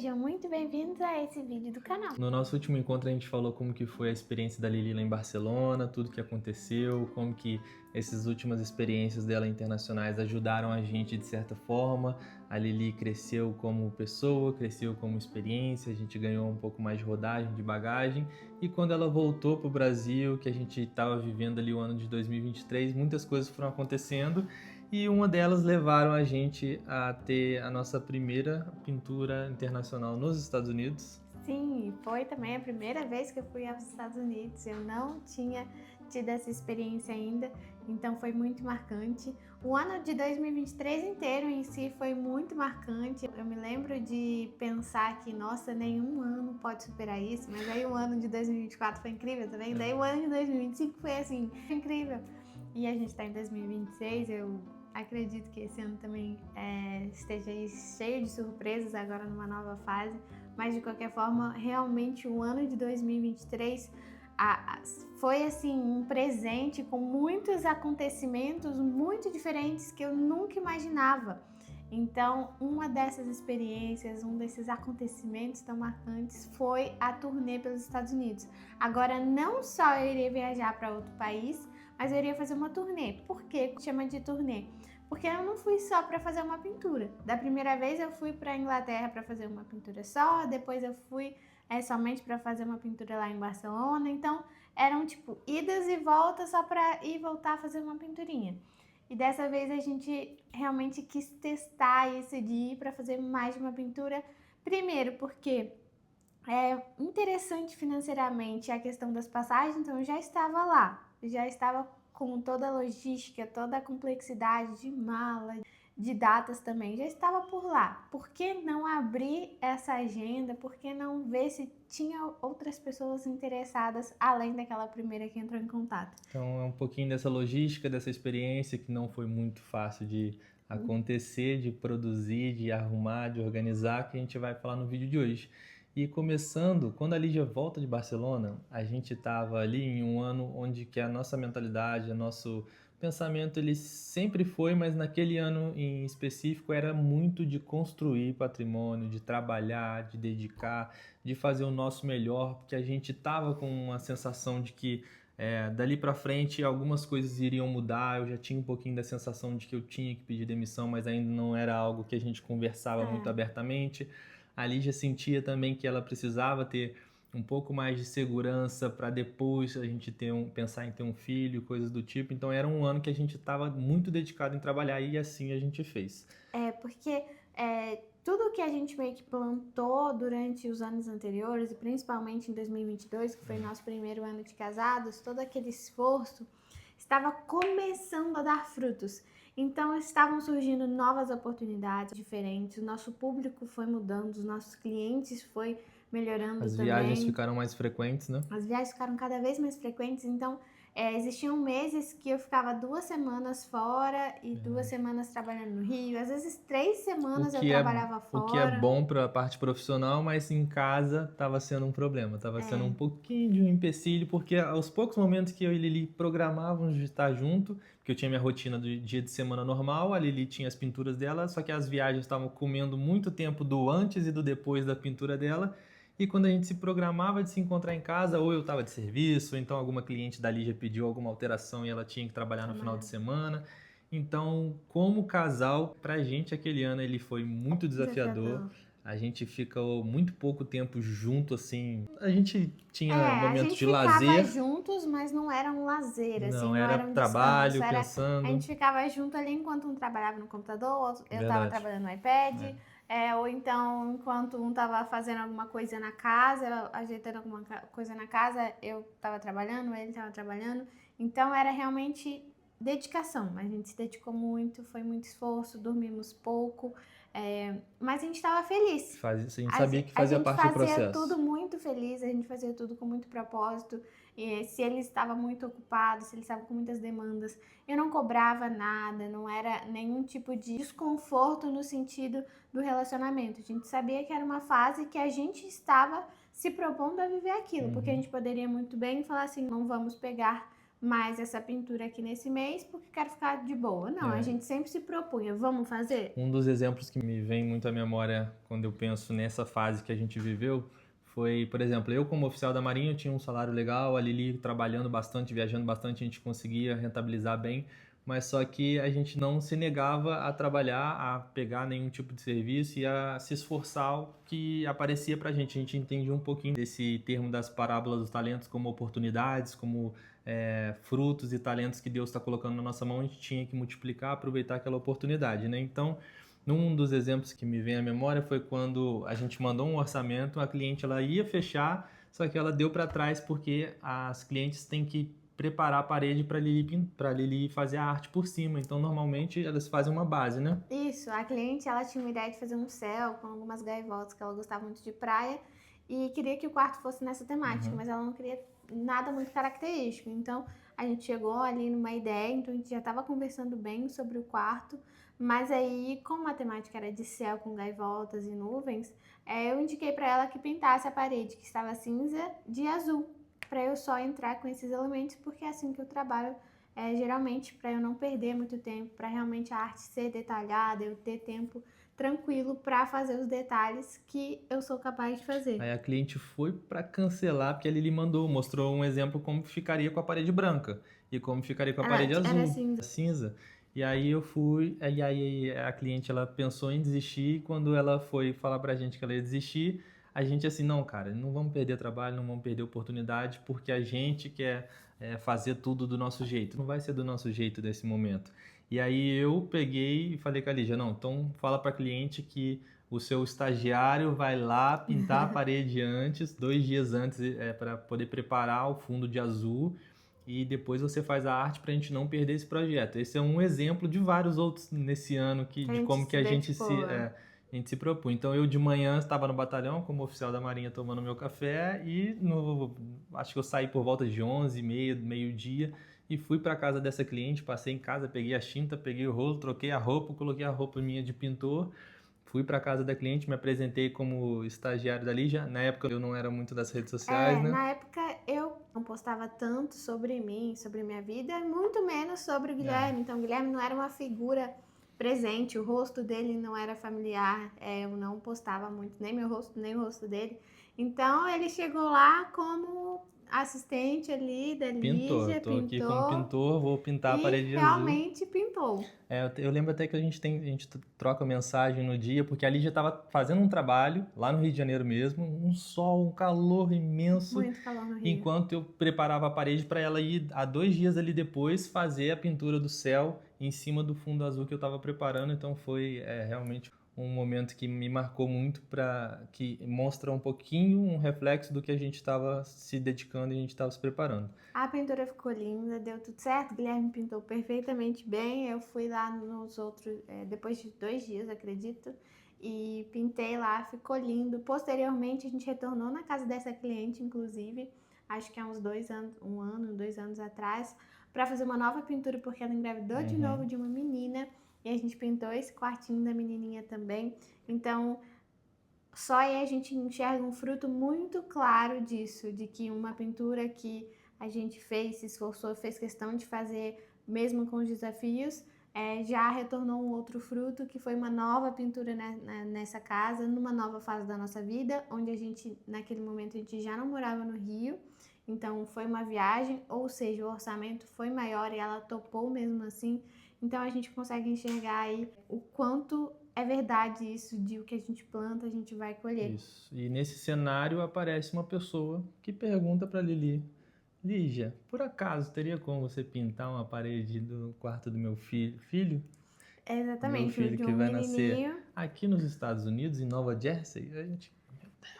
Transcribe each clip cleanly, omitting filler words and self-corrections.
sejam muito bem-vindos a esse vídeo do canal. No nosso último encontro a gente falou como que foi a experiência da Lili lá em Barcelona, tudo que aconteceu, como que essas últimas experiências dela internacionais ajudaram a gente de certa forma. A Lili cresceu como pessoa, cresceu como experiência, a gente ganhou um pouco mais de rodagem, de bagagem. E quando ela voltou para o Brasil, que a gente estava vivendo ali o ano de 2023, muitas coisas foram acontecendo. E uma delas levaram a gente a ter a nossa primeira pintura internacional nos Estados Unidos. Sim, foi também a primeira vez que eu fui aos Estados Unidos. Eu não tinha tido essa experiência ainda, então foi muito marcante. O ano de 2023 inteiro em si foi muito marcante. Eu me lembro de pensar que, nossa, nenhum ano pode superar isso, mas aí o ano de 2024 foi incrível também. Daí o ano de 2025 foi assim, incrível. E a gente tá em 2026, eu acredito que esse ano também esteja aí cheio de surpresas agora numa nova fase, mas de qualquer forma, realmente o ano de 2023 foi assim um presente com muitos acontecimentos muito diferentes que eu nunca imaginava. Então, uma dessas experiências, um desses acontecimentos tão marcantes foi a turnê pelos Estados Unidos. Agora, não só eu iria viajar para outro país, mas eu iria fazer uma turnê. Por que chama de turnê? Porque eu não fui só para fazer uma pintura. Da primeira vez eu fui para a Inglaterra para fazer uma pintura só, depois eu fui somente para fazer uma pintura lá em Barcelona. Então, eram tipo idas e voltas só para ir e voltar a fazer uma pinturinha. E dessa vez a gente realmente quis testar isso de ir para fazer mais de uma pintura. Primeiro, porque é interessante financeiramente a questão das passagens, então eu já estava lá, já estava com toda a logística, toda a complexidade de mala, de datas também, já estava por lá. Por que não abrir essa agenda? Por que não ver se tinha outras pessoas interessadas além daquela primeira que entrou em contato? Então é um pouquinho dessa logística, dessa experiência que não foi muito fácil de acontecer, de produzir, de arrumar, de organizar, que a gente vai falar no vídeo de hoje. E começando, quando a Lígia volta de Barcelona, a gente estava ali em um ano onde que a nossa mentalidade, o nosso pensamento, ele sempre foi, mas naquele ano em específico era muito de construir patrimônio, de trabalhar, de dedicar, de fazer o nosso melhor, porque a gente estava com uma sensação de que dali para frente algumas coisas iriam mudar. Eu já tinha um pouquinho da sensação de que eu tinha que pedir demissão, mas ainda não era algo que a gente conversava muito abertamente. A Lígia sentia também que ela precisava ter um pouco mais de segurança para depois a gente pensar em ter um filho, coisas do tipo. Então era um ano que a gente estava muito dedicado em trabalhar e assim a gente fez. Porque tudo que a gente meio que plantou durante os anos anteriores, e principalmente em 2022, que foi nosso primeiro ano de casados, todo aquele esforço estava começando a dar frutos. Então estavam surgindo novas oportunidades diferentes, o nosso público foi mudando, os nossos clientes foi melhorando As também. viagens ficaram mais frequentes, né? As viagens ficaram cada vez mais frequentes, então existiam meses que eu ficava 2 semanas fora e 2 semanas trabalhando no Rio, às vezes 3 semanas eu trabalhava O que é fora. bom para a parte profissional, mas em casa estava sendo um problema, estava sendo um pouquinho de um empecilho, porque aos poucos momentos que eu e Lili programávamos de estar junto, porque eu tinha minha rotina do dia de semana normal, a Lili tinha as pinturas dela, só que as viagens estavam comendo muito tempo do antes e do depois da pintura dela. E quando a gente se programava de se encontrar em casa, ou eu estava de serviço, ou então alguma cliente da Lígia pediu alguma alteração e ela tinha que trabalhar no final de semana. Então, como casal, pra gente aquele ano ele foi muito desafiador. A gente ficou muito pouco tempo junto, assim. A gente tinha A momentos gente de ficava lazer. juntos, mas não era um lazer, assim, Não, não era era um descanso. trabalho, A pensando. gente ficava junto ali enquanto um trabalhava no computador, eu estava Verdade. trabalhando no iPad, ou então enquanto um estava fazendo alguma coisa na casa, ajeitando alguma coisa na casa, eu estava trabalhando, ele estava trabalhando. Então era realmente dedicação. A gente se dedicou muito, foi muito esforço, dormimos pouco, mas a gente estava feliz. A gente sabia que fazia parte do processo. A gente fazia tudo muito feliz, a gente fazia tudo com muito propósito. E se ele estava muito ocupado, se ele estava com muitas demandas, eu não cobrava nada, não era nenhum tipo de desconforto no sentido do relacionamento. A gente sabia que era uma fase que a gente estava se propondo a viver aquilo, porque a gente poderia muito bem falar assim, não vamos pegar mais essa pintura aqui nesse mês porque quero ficar de boa. Não, a gente sempre se propunha, vamos fazer? Um dos exemplos que me vem muito à memória quando eu penso nessa fase que a gente viveu foi, por exemplo, eu como oficial da Marinha eu tinha um salário legal, a Lili trabalhando bastante, viajando bastante, a gente conseguia rentabilizar bem, mas só que a gente não se negava a trabalhar, a pegar nenhum tipo de serviço e a se esforçar o que aparecia pra gente. A gente entendia um pouquinho desse termo das parábolas dos talentos como oportunidades, como frutos e talentos que Deus está colocando na nossa mão, a gente tinha que multiplicar, aproveitar aquela oportunidade, né? Então, um dos exemplos que me vem à memória foi quando a gente mandou um orçamento, a cliente ela ia fechar, só que ela deu para trás porque as clientes têm que preparar a parede para Lili fazer a arte por cima. Então, normalmente elas fazem uma base, né? Isso, a cliente ela tinha uma ideia de fazer um céu com algumas gaivotas, que ela gostava muito de praia e queria que o quarto fosse nessa temática, mas ela não queria nada muito característico. Então a gente chegou ali numa ideia, então a gente já estava conversando bem sobre o quarto, mas aí, como a temática era de céu com gaivotas e nuvens, eu indiquei para ela que pintasse a parede que estava cinza de azul, para eu só entrar com esses elementos, porque é assim que eu trabalho geralmente para eu não perder muito tempo, para realmente a arte ser detalhada, eu ter tempo tranquilo para fazer os detalhes que eu sou capaz de fazer. Aí a cliente foi para cancelar porque a Lili mostrou um exemplo como ficaria com a parede branca e como ficaria com a parede Era azul, cinza. cinza. E aí eu fui, e aí a cliente ela pensou em desistir, e quando ela foi falar pra gente que ela ia desistir, a gente assim, não, cara, não vamos perder trabalho, não vamos perder oportunidade, porque a gente quer fazer tudo do nosso jeito. Não vai ser do nosso jeito nesse momento. E aí eu peguei e falei com a Lígia, não, então fala pra cliente que o seu estagiário vai lá pintar a parede antes, 2 dias antes, para poder preparar o fundo de azul e depois você faz a arte para a gente não perder esse projeto. Esse é um exemplo de vários outros nesse ano de como que a gente se propõe. Então eu de manhã estava no batalhão como oficial da Marinha tomando meu café e acho que eu saí por volta de 11h30, meio-dia e fui para casa dessa cliente, passei em casa, peguei a tinta, peguei o rolo, troquei a roupa, coloquei a roupa minha de pintor. Fui para casa da cliente, me apresentei como estagiário da Lígia. Na época eu não era muito das redes sociais, né? Na época eu não postava tanto sobre mim, sobre minha vida, muito menos sobre o Guilherme. Então o Guilherme não era uma figura presente, o rosto dele não era familiar, eu não postava muito nem meu rosto, nem o rosto dele. Então ele chegou lá como assistente ali da Lígia, Tô aqui como pintor, vou pintar a parede azul. realmente pintou. Eu lembro até que a gente troca mensagem no dia, porque a Lígia estava fazendo um trabalho lá no Rio de Janeiro mesmo, um sol, um calor imenso. Muito calor no Rio. Enquanto eu preparava a parede para ela ir, há 2 dias ali depois, fazer a pintura do céu em cima do fundo azul que eu estava preparando. Então foi realmente um momento que me marcou muito, que mostra um pouquinho um reflexo do que a gente estava se dedicando e a gente estava se preparando. A pintura ficou linda, deu tudo certo, o Guilherme pintou perfeitamente bem, eu fui lá nos outros, depois de 2 dias, acredito, e pintei lá, ficou lindo. Posteriormente a gente retornou na casa dessa cliente, inclusive, acho que há uns 2 anos, 1 ano, 2 anos atrás, para fazer uma nova pintura, porque ela engravidou de novo de uma menina, e a gente pintou esse quartinho da menininha também. Então, só aí a gente enxerga um fruto muito claro disso, de que uma pintura que a gente fez, se esforçou, fez questão de fazer, mesmo com os desafios, já retornou um outro fruto, que foi uma nova pintura nessa casa, numa nova fase da nossa vida, onde a gente, naquele momento, a gente já não morava no Rio, então foi uma viagem, ou seja, o orçamento foi maior e ela topou mesmo assim. Então a gente consegue enxergar aí o quanto é verdade isso, de o que a gente planta, a gente vai colher. Isso. E nesse cenário aparece uma pessoa que pergunta para Lili, Lígia, por acaso teria como você pintar uma parede do quarto do meu filho? Exatamente, Meu filho de que um vai nascer menininho. aqui nos Estados Unidos, em Nova Jersey. A gente,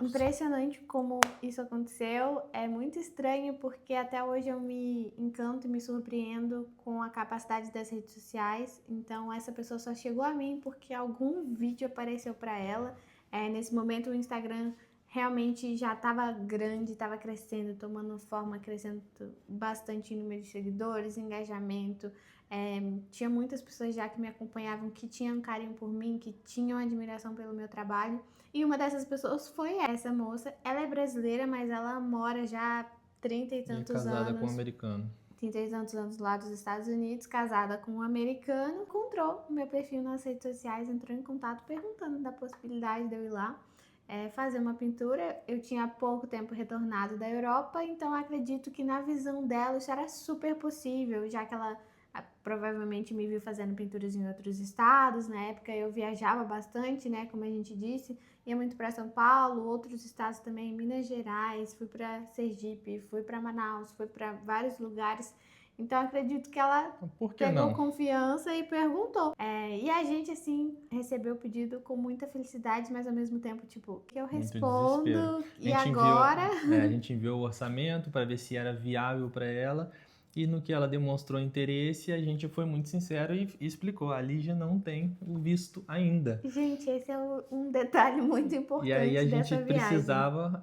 Impressionante como isso aconteceu. É muito estranho porque até hoje eu me encanto e me surpreendo com a capacidade das redes sociais. Então essa pessoa só chegou a mim porque algum vídeo apareceu para ela. Nesse momento o Instagram realmente já estava grande, estava crescendo, tomando forma, crescendo bastante em número de seguidores, engajamento. Tinha muitas pessoas já que me acompanhavam, que tinham carinho por mim, que tinham admiração pelo meu trabalho. E uma dessas pessoas foi essa moça. Ela é brasileira, mas ela mora já há 30 e tantos casada anos. com um americano. tem 3 anos lá dos Estados Unidos, casada com um americano, encontrou o meu perfil nas redes sociais, entrou em contato perguntando da possibilidade de eu ir lá fazer uma pintura. Eu tinha há pouco tempo retornado da Europa, então acredito que na visão dela isso era super possível, já que ela provavelmente me viu fazendo pinturas em outros estados. Na época eu viajava bastante, né, como a gente disse, ia muito para São Paulo, outros estados também, Minas Gerais, fui para Sergipe, fui para Manaus, fui para vários lugares. Então acredito que ela Por que pegou não? confiança e perguntou. E a gente, assim, recebeu o pedido com muita felicidade, mas ao mesmo tempo, tipo, que eu Muito respondo desespero. e agora... A gente enviou o orçamento para ver se era viável para ela. E no que ela demonstrou interesse, a gente foi muito sincero e explicou: a Lígia não tem o visto ainda. Gente, esse é um detalhe muito E aí importante a gente dessa viagem. precisava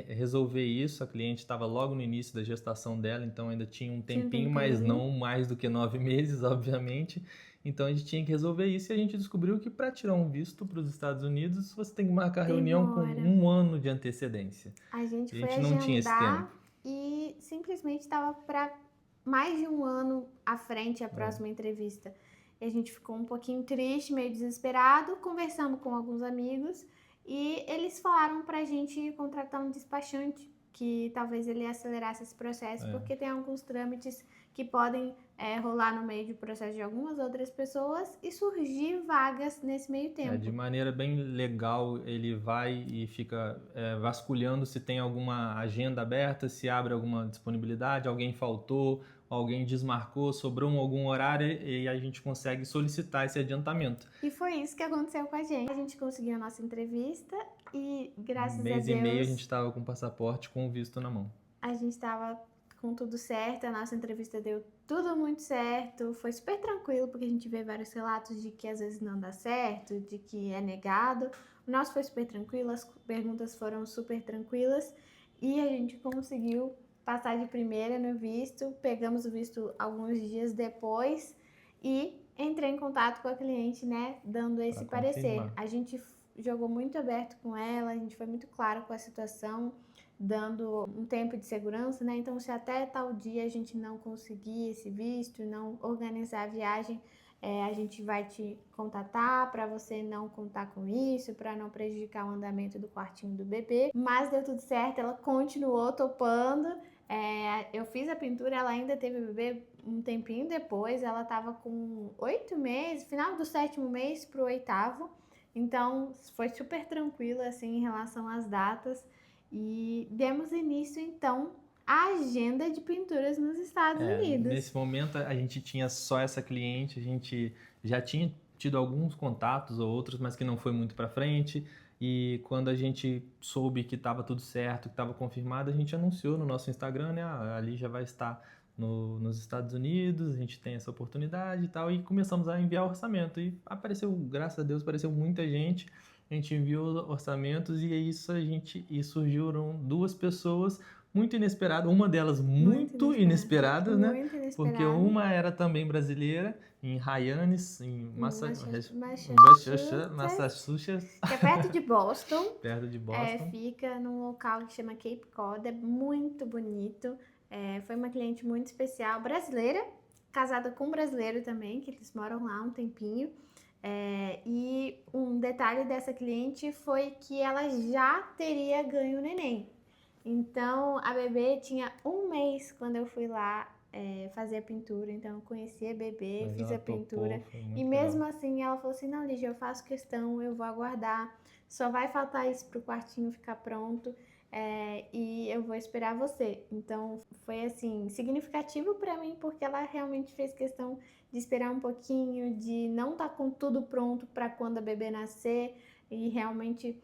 resolver isso. A cliente estava logo no início da gestação dela, então ainda tinha um tempinho, mas não mais do que 9 meses, obviamente. Então a gente tinha que resolver isso e a gente descobriu que para tirar um visto para os Estados Unidos, você tem que marcar reunião com 1 ano de antecedência. A gente foi não tinha esse tempo. agendar E simplesmente estava para mais de 1 ano à frente a próxima entrevista. E a gente ficou um pouquinho triste, meio desesperado, conversamos com alguns amigos e eles falaram pra gente contratar um despachante, que talvez ele acelerasse esse processo, porque tem alguns trâmites que podem rolar no meio do processo de algumas outras pessoas e surgir vagas nesse meio tempo. De maneira bem legal, ele vai e fica vasculhando se tem alguma agenda aberta, se abre alguma disponibilidade, alguém faltou, alguém desmarcou, sobrou algum horário, e a gente consegue solicitar esse adiantamento. E foi isso que aconteceu com a gente. A gente conseguiu a nossa entrevista e, graças a Deus... mês e meio a gente estava com o passaporte, com o visto na mão. A gente estava com tudo certo, a nossa entrevista deu tudo muito certo, foi super tranquilo, porque a gente vê vários relatos de que às vezes não dá certo, de que é negado. O nosso foi super tranquilo, as perguntas foram super tranquilas e a gente conseguiu passar de primeira no visto. Pegamos o visto alguns dias depois e entrei em contato com a cliente, né, dando esse parecer. A gente jogou muito aberto com ela, a gente foi muito claro com a situação, dando um tempo de segurança, né? Então, se até tal dia a gente não conseguir esse visto, não organizar a viagem, a gente vai te contatar para você não contar com isso, para não prejudicar o andamento do quartinho do bebê. Mas deu tudo certo, ela continuou topando. Eu fiz a pintura, ela ainda teve o bebê um tempinho depois, ela estava com 8 meses, final do 7º mês para o 8º. Então, foi super tranquilo, assim, em relação às datas. E demos início, então, à agenda de pinturas nos Estados Unidos. Nesse momento, a gente tinha só essa cliente, a gente já tinha tido alguns contatos ou outros, mas que não foi muito para frente. E quando a gente soube que estava tudo certo, que estava confirmado, a gente anunciou no nosso Instagram, né? Ali já vai estar nos Estados Unidos, a gente tem essa oportunidade e tal. E começamos a enviar orçamento. E apareceu, graças a Deus, apareceu muita gente. A gente enviou orçamentos e surgiram 2 pessoas muito inesperadas, uma delas muito inesperadas, né? Muito inesperada. Porque uma era também brasileira, em Hyannis, em Massachusetts, que é perto de Boston. Perto de Boston. Fica num local que chama Cape Cod, é muito bonito. Foi uma cliente muito especial, brasileira, casada com um brasileiro também, que eles moram lá um tempinho. E um detalhe dessa cliente foi que ela já teria ganho o neném. Então, a bebê tinha 1 mês quando eu fui lá fazer a pintura. Então, eu conheci a bebê, fiz a pintura. E mesmo assim, ela falou assim, não, Lígia, eu faço questão, eu vou aguardar. Só vai faltar isso pro quartinho ficar pronto. E eu vou esperar você. Então, foi assim, significativo para mim, porque ela realmente fez questão de esperar um pouquinho, de não estar com tudo pronto para quando a bebê nascer e realmente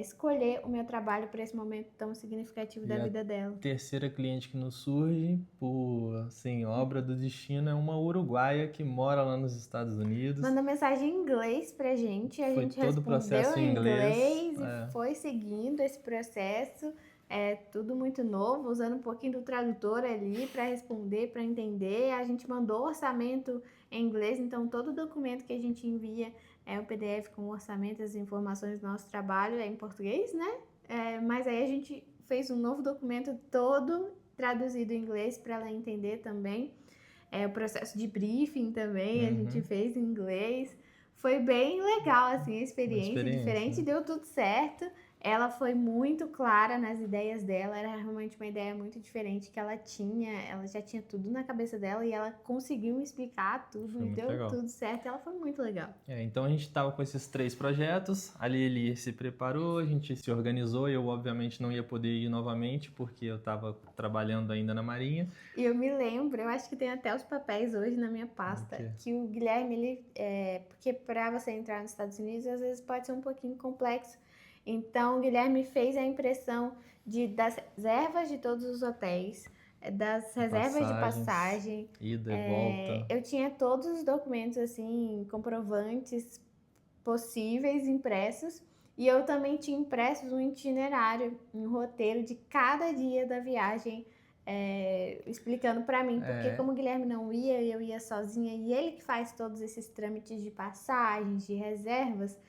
escolher o meu trabalho para esse momento tão significativo da vida dela. A terceira cliente que nos surge, por assim, obra do destino, é uma uruguaia que mora lá nos Estados Unidos. Mandou mensagem em inglês pra gente, a gente todo o processo em inglês e foi seguindo esse processo. Tudo muito novo, usando um pouquinho do tradutor ali para responder, para entender. A gente mandou orçamento em inglês, então todo documento que a gente envia o PDF com o orçamento, as informações do nosso trabalho é em português, né? Mas aí a gente fez um novo documento todo traduzido em inglês para ela entender também. O processo de briefing também a gente fez em inglês. Foi bem legal, assim, a Uma experiência diferente, experiência. deu tudo certo. Ela foi muito clara nas ideias dela, era realmente uma ideia muito diferente que ela já tinha tudo na cabeça dela e ela conseguiu me explicar tudo Foi e muito deu legal. tudo certo. Ela foi muito legal. Então a gente estava com esses 3 projetos, a Lili se preparou, a gente se organizou, eu obviamente não ia poder ir novamente porque eu estava trabalhando ainda na Marinha. E eu me lembro, eu acho que tem até os papéis hoje na minha pasta, que o Guilherme, porque para você entrar nos Estados Unidos às vezes pode ser um pouquinho complexo. Então o Guilherme fez a impressão das reservas de todos os hotéis, das reservas de passagem, ida e volta. Eu tinha todos os documentos assim, comprovantes possíveis impressos. E eu também tinha impressos um itinerário, um roteiro de cada dia da viagem, explicando para mim, porque como o Guilherme não ia, eu ia sozinha, e ele que faz todos esses trâmites de passagens, de reservas,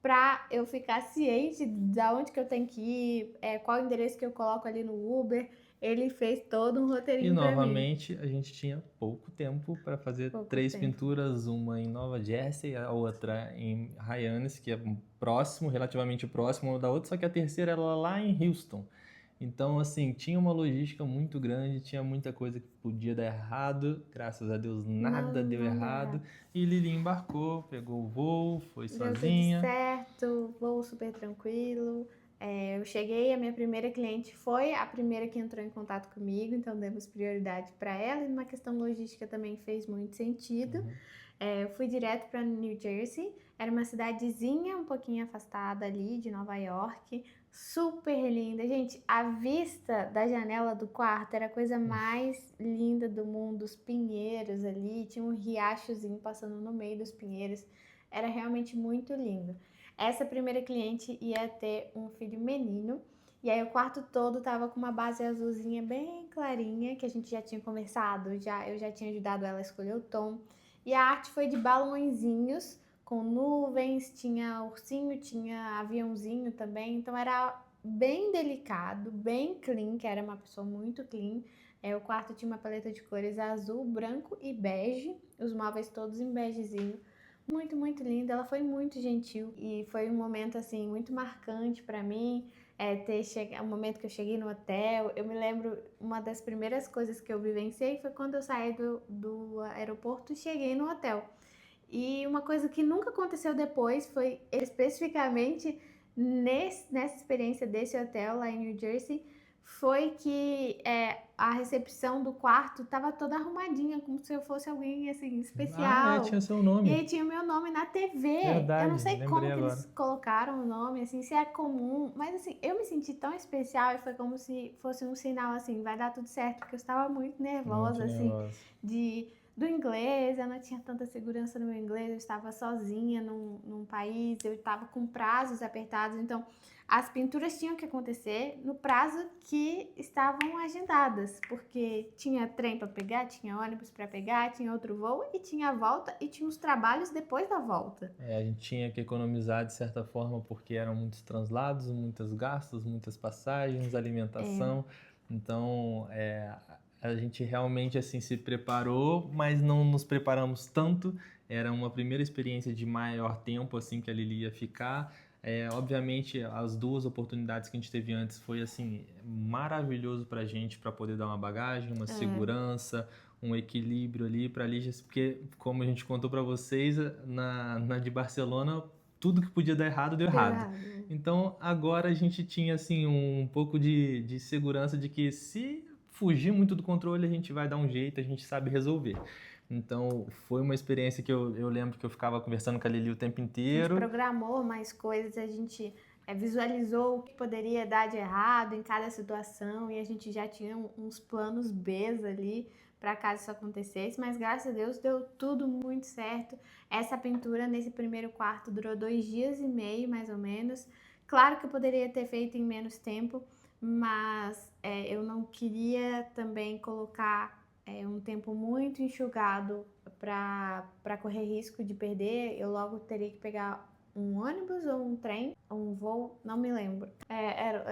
para eu ficar ciente de onde que eu tenho que ir, qual endereço que eu coloco ali no Uber. Ele fez todo um roteirinho para mim. E novamente a gente tinha pouco tempo para fazer 3 pinturas, uma em Nova Jersey, a outra em Hyannis, que é próximo, relativamente próximo uma da outra, só que a terceira era lá em Houston. Então, assim, tinha uma logística muito grande, tinha muita coisa que podia dar errado, graças a Deus nada deu errado. E Lili embarcou, pegou o voo, foi sozinha. Deu tudo certo, voo super tranquilo. Eu cheguei, a minha primeira cliente foi a primeira que entrou em contato comigo, então demos prioridade para ela, e numa questão logística também fez muito sentido. Eu fui direto para New Jersey, era uma cidadezinha um pouquinho afastada ali de Nova York, super linda. Gente, a vista da janela do quarto era a coisa mais linda do mundo, os pinheiros ali, tinha um riachozinho passando no meio dos pinheiros, era realmente muito lindo. Essa primeira cliente ia ter um filho menino, e aí o quarto todo tava com uma base azulzinha bem clarinha, que a gente já tinha conversado, eu já tinha ajudado ela a escolher o tom. E a arte foi de balõezinhos, com nuvens, tinha ursinho, tinha aviãozinho também, então era bem delicado, bem clean, que era uma pessoa muito clean. O quarto tinha uma paleta de cores azul, branco e bege, os móveis todos em begezinho. Muito, muito linda, ela foi muito gentil e foi um momento assim muito marcante para mim. O momento que eu cheguei no hotel, eu me lembro, uma das primeiras coisas que eu vivenciei foi quando eu saí do aeroporto e cheguei no hotel. E uma coisa que nunca aconteceu depois foi especificamente nessa experiência desse hotel lá em New Jersey, foi que a recepção do quarto estava toda arrumadinha, como se eu fosse alguém assim especial. Tinha seu nome. E aí tinha o meu nome na TV. Verdade, eu não sei como que agora. eles colocaram o nome, assim, se é comum, mas assim, eu me senti tão especial e foi como se fosse um sinal assim, vai dar tudo certo, porque eu estava muito nervosa, do inglês, eu não tinha tanta segurança no meu inglês, eu estava sozinha num país, eu estava com prazos apertados, então as pinturas tinham que acontecer no prazo que estavam agendadas, porque tinha trem para pegar, tinha ônibus para pegar, tinha outro voo e tinha a volta e tinha os trabalhos depois da volta. A gente tinha que economizar de certa forma porque eram muitos translados, muitos gastos, muitas passagens, alimentação. Então, a gente realmente assim se preparou, mas não nos preparamos tanto. Era uma primeira experiência de maior tempo assim que a Lili ia ficar. Obviamente, as 2 oportunidades que a gente teve antes foi assim maravilhoso para a gente, para poder dar uma bagagem, uma segurança, um equilíbrio ali para a Lígia, porque como a gente contou para vocês, na de Barcelona tudo que podia dar errado deu errado. Então agora a gente tinha assim um pouco de segurança de que se fugir muito do controle a gente vai dar um jeito, a gente sabe resolver. Então, foi uma experiência que eu lembro que eu ficava conversando com a Lili o tempo inteiro. A gente programou mais coisas, a gente visualizou o que poderia dar de errado em cada situação e a gente já tinha uns planos B ali para caso isso acontecesse, mas graças a Deus deu tudo muito certo. Essa pintura nesse primeiro quarto durou 2 dias e meio, mais ou menos. Claro que eu poderia ter feito em menos tempo, mas eu não queria também colocar um tempo muito enxugado para correr risco de perder. Eu logo teria que pegar um ônibus ou um trem, um voo, não me lembro.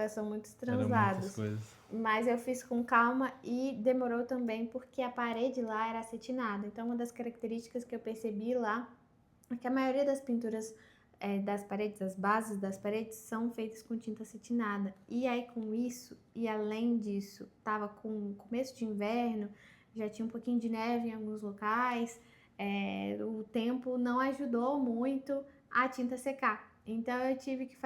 São muitos Eram muitas translados. coisas. Mas eu fiz com calma e demorou também porque a parede lá era acetinada. Então, uma das características que eu percebi lá é que a maioria das pinturas das paredes, as bases das paredes, são feitas com tinta acetinada. E aí, com isso, e além disso, tava com começo de inverno, já tinha um pouquinho de neve em alguns locais, o tempo não ajudou muito a tinta secar. Então, eu tive que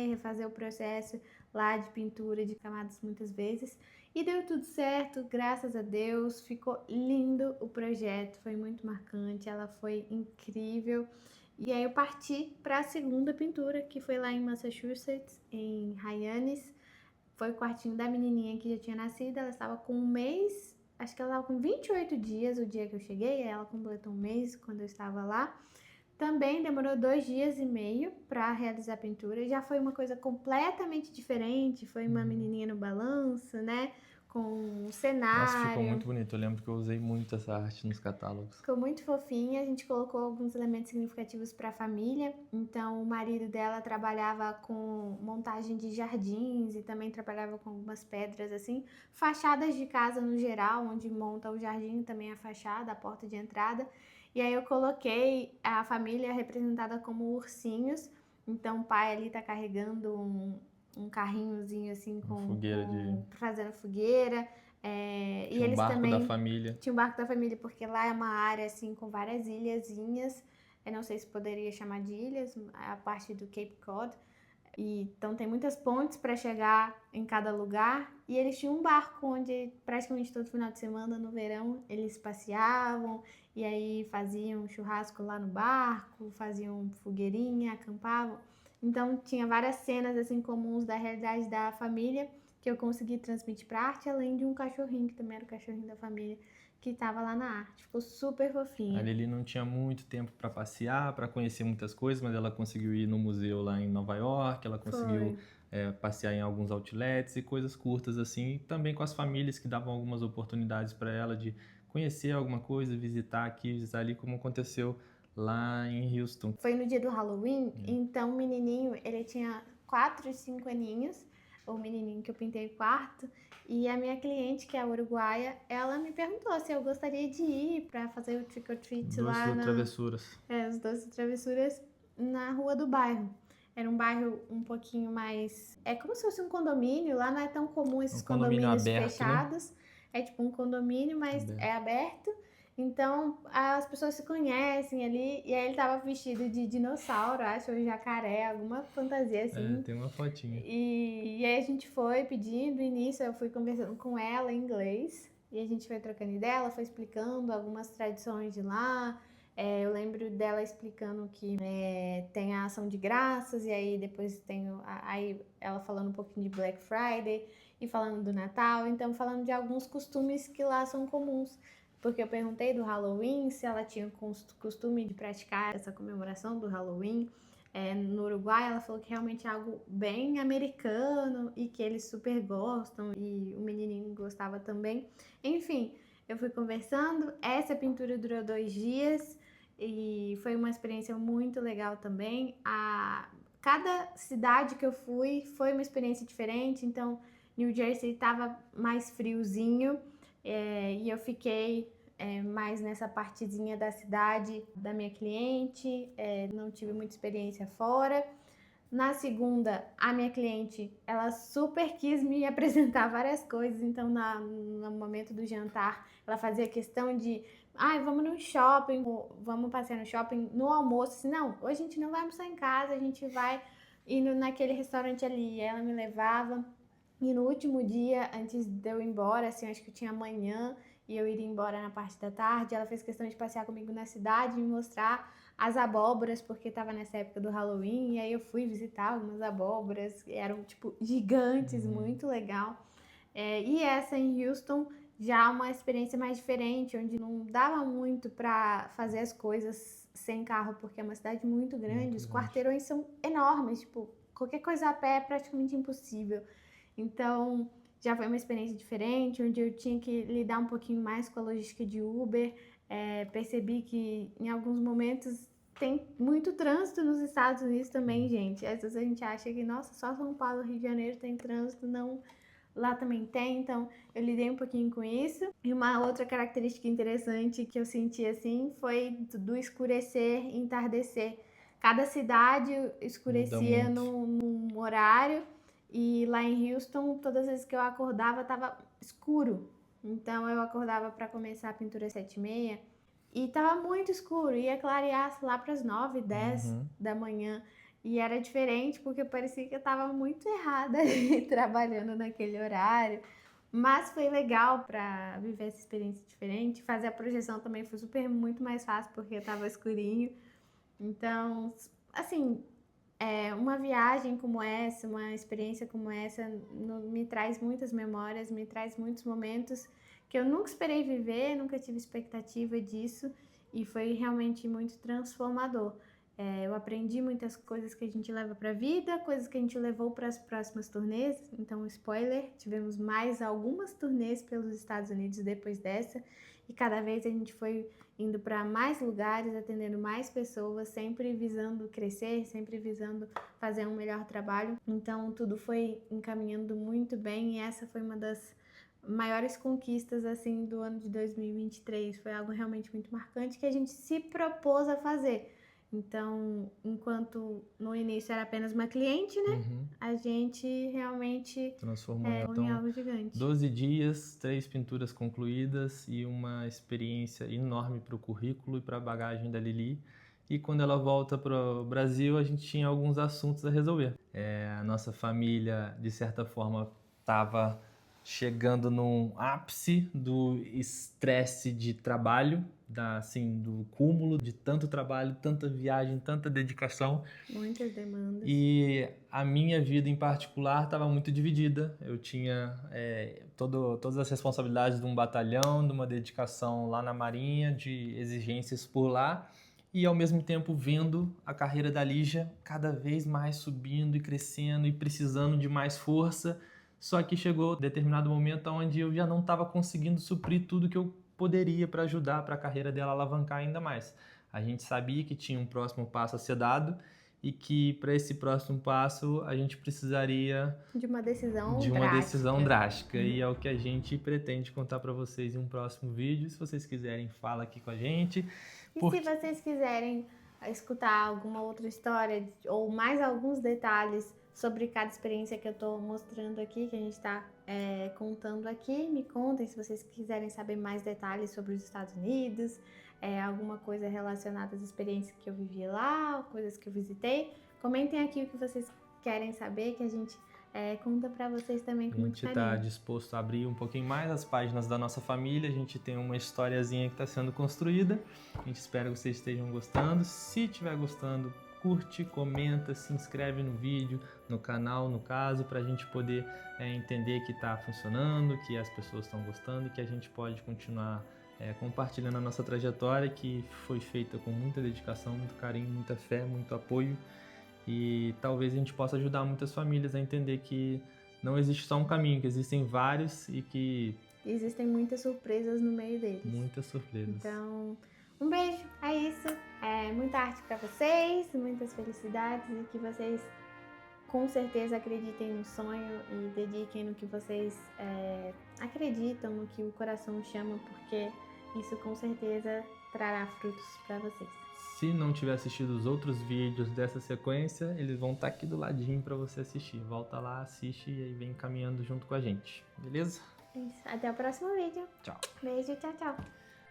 refazer o processo lá de pintura de camadas muitas vezes. E deu tudo certo, graças a Deus, ficou lindo o projeto, foi muito marcante, ela foi incrível. E aí eu parti para a segunda pintura, que foi lá em Massachusetts, em Hyannis. Foi o quartinho da menininha que já tinha nascido, ela estava com um mês, acho que ela estava com 28 dias o dia que eu cheguei, aí ela completou um mês quando eu estava lá. Também demorou 2 dias e meio para realizar a pintura. Já foi uma coisa completamente diferente. Foi uma menininha no balanço, né? Com um cenário. Nossa, ficou muito bonito. Eu lembro que eu usei muito essa arte nos catálogos. Ficou muito fofinha. A gente colocou alguns elementos significativos para a família. Então, o marido dela trabalhava com montagem de jardins e também trabalhava com algumas pedras assim. Fachadas de casa no geral, onde monta o jardim, também a fachada, a porta de entrada. E aí eu coloquei a família representada como ursinhos. Então o pai ali tá carregando um carrinhozinho assim fazendo fogueira. E Tinha um eles barco também da família. tinha um barco da família, porque lá é uma área assim com várias ilhazinhas. Eu não sei se poderia chamar de ilhas, a parte do Cape Cod. Então tem muitas pontes para chegar em cada lugar e eles tinham um barco onde praticamente todo final de semana no verão eles passeavam e aí faziam churrasco lá no barco, faziam fogueirinha, acampavam. Então tinha várias cenas assim comuns da realidade da família que eu consegui transmitir para arte, além de um cachorrinho que também era o cachorrinho da família que estava lá na arte. Ficou super fofinha. A Lili não tinha muito tempo para passear, para conhecer muitas coisas, mas ela conseguiu ir no museu lá em Nova York, ela conseguiu passear em alguns outlets e coisas curtas assim, e também com as famílias que davam algumas oportunidades para ela de conhecer alguma coisa, visitar aqui, visitar ali, como aconteceu lá em Houston. Foi no dia do Halloween, então o menininho, ele tinha 4 e 5 aninhos, o menininho que eu pintei o quarto, e a minha cliente, que é a uruguaia, ela me perguntou se eu gostaria de ir para fazer o trick or treat lá os doces travessuras na rua do bairro. Era um bairro um pouquinho mais... É como se fosse um condomínio, lá não é tão comum esses condomínios aberto, fechados. Né? É tipo um condomínio, mas é aberto. Então, as pessoas se conhecem ali, e aí ele tava vestido de dinossauro, acho, ou jacaré, alguma fantasia assim. Tem uma fotinha. E aí a gente foi pedindo, no início eu fui conversando com ela em inglês, e a gente foi trocando ideia, ela foi explicando algumas tradições de lá. Eu lembro dela explicando que tem a ação de graças, e aí depois tem aí ela falando um pouquinho de Black Friday, e falando do Natal, então falando de alguns costumes que lá são comuns. Porque eu perguntei do Halloween, se ela tinha costume de praticar essa comemoração do Halloween no Uruguai. Ela falou que realmente é algo bem americano e que eles super gostam, e o menininho gostava também. Enfim, eu fui conversando, essa pintura durou 2 dias e foi uma experiência muito legal também. Cada cidade que eu fui foi uma experiência diferente, então New Jersey estava mais friozinho, e eu fiquei mais nessa partezinha da cidade da minha cliente, não tive muita experiência fora. Na segunda, a minha cliente, ela super quis me apresentar várias coisas, então no momento do jantar, ela fazia questão de vamos no shopping, vamos passear no shopping, no almoço, assim, não, hoje a gente não vai almoçar em casa, a gente vai ir naquele restaurante ali. E ela me levava, e no último dia, antes de eu ir embora, assim, acho que eu tinha amanhã, e eu iria embora na parte da tarde, ela fez questão de passear comigo na cidade, me mostrar as abóboras, porque estava nessa época do Halloween, e aí eu fui visitar algumas abóboras, que eram, tipo, gigantes, muito legal. E essa em Houston, já uma experiência mais diferente, onde não dava muito para fazer as coisas sem carro, porque é uma cidade muito grande, os quarteirões são enormes, tipo, qualquer coisa a pé é praticamente impossível. Então, já foi uma experiência diferente, onde eu tinha que lidar um pouquinho mais com a logística de Uber. Percebi que em alguns momentos tem muito trânsito nos Estados Unidos também, gente. Às vezes a gente acha que, nossa, só São Paulo, Rio de Janeiro tem trânsito, não, lá também tem, então eu lidei um pouquinho com isso. E uma outra característica interessante que eu senti assim foi do escurecer e entardecer. Cada cidade escurecia num horário, e lá em Houston, todas as vezes que eu acordava, estava escuro. Então eu acordava para começar a pintura às 7h30 e tava muito escuro, ia clarear lá para as 9, 10 da manhã. E era diferente porque parecia que eu tava muito errada ali, trabalhando naquele horário. Mas foi legal para viver essa experiência diferente. Fazer a projeção também foi muito mais fácil porque tava escurinho. Então, assim, uma viagem como essa, uma experiência como essa, me traz muitas memórias, me traz muitos momentos que eu nunca esperei viver, nunca tive expectativa disso, e foi realmente muito transformador. Eu aprendi muitas coisas que a gente leva para a vida, coisas que a gente levou para as próximas turnês. Então, spoiler, tivemos mais algumas turnês pelos Estados Unidos depois dessa, e cada vez a gente foi indo para mais lugares, atendendo mais pessoas, sempre visando crescer, sempre visando fazer um melhor trabalho. Então, tudo foi encaminhando muito bem, e essa foi uma das maiores conquistas assim do ano de 2023. Foi algo realmente muito marcante que a gente se propôs a fazer. Então, enquanto no início era apenas uma cliente, né? A gente realmente transformou em algo gigante. 12 dias, 3 pinturas concluídas e uma experiência enorme para o currículo e para a bagagem da Lili. E quando ela volta para o Brasil, a gente tinha alguns assuntos a resolver. A nossa família, de certa forma, estava chegando num ápice do estresse de trabalho, do cúmulo de tanto trabalho, tanta viagem, tanta dedicação. Muitas demandas. E a minha vida em particular estava muito dividida. Eu tinha todas as responsabilidades de um batalhão, de uma dedicação lá na Marinha, de exigências por lá, e ao mesmo tempo vendo a carreira da Lígia cada vez mais subindo e crescendo e precisando de mais força. Só que chegou determinado momento onde eu já não estava conseguindo suprir tudo que eu poderia para ajudar para a carreira dela alavancar ainda mais. A gente sabia que tinha um próximo passo a ser dado e que para esse próximo passo a gente precisaria de uma decisão drástica. E é o que a gente pretende contar para vocês em um próximo vídeo. Se vocês quiserem, fala aqui com a gente. E se vocês quiserem escutar alguma outra história ou mais alguns detalhes sobre cada experiência que eu estou mostrando aqui, que a gente está contando aqui, me contem. Se vocês quiserem saber mais detalhes sobre os Estados Unidos, alguma coisa relacionada às experiências que eu vivi lá, coisas que eu visitei, comentem aqui o que vocês querem saber, que a gente conta para vocês também com muito carinho. A gente está disposto a abrir um pouquinho mais as páginas da nossa família. A gente tem uma historiazinha que está sendo construída. A gente espera que vocês estejam gostando. Se estiver gostando, curte, comenta, se inscreve no vídeo, no canal, no caso, para a gente poder entender que está funcionando, que as pessoas estão gostando e que a gente pode continuar compartilhando a nossa trajetória, que foi feita com muita dedicação, muito carinho, muita fé, muito apoio. E talvez a gente possa ajudar muitas famílias a entender que não existe só um caminho, que existem vários e que existem muitas surpresas no meio deles. Muitas surpresas. Então, um beijo, é isso. Muita arte para vocês, muitas felicidades, e que vocês com certeza acreditem no sonho e dediquem no que vocês acreditam, no que o coração chama, porque isso com certeza trará frutos para vocês. Se não tiver assistido os outros vídeos dessa sequência, eles vão estar aqui do ladinho para você assistir. Volta lá, assiste e aí vem caminhando junto com a gente, beleza? Isso. Até o próximo vídeo. Tchau. Beijo, tchau, tchau.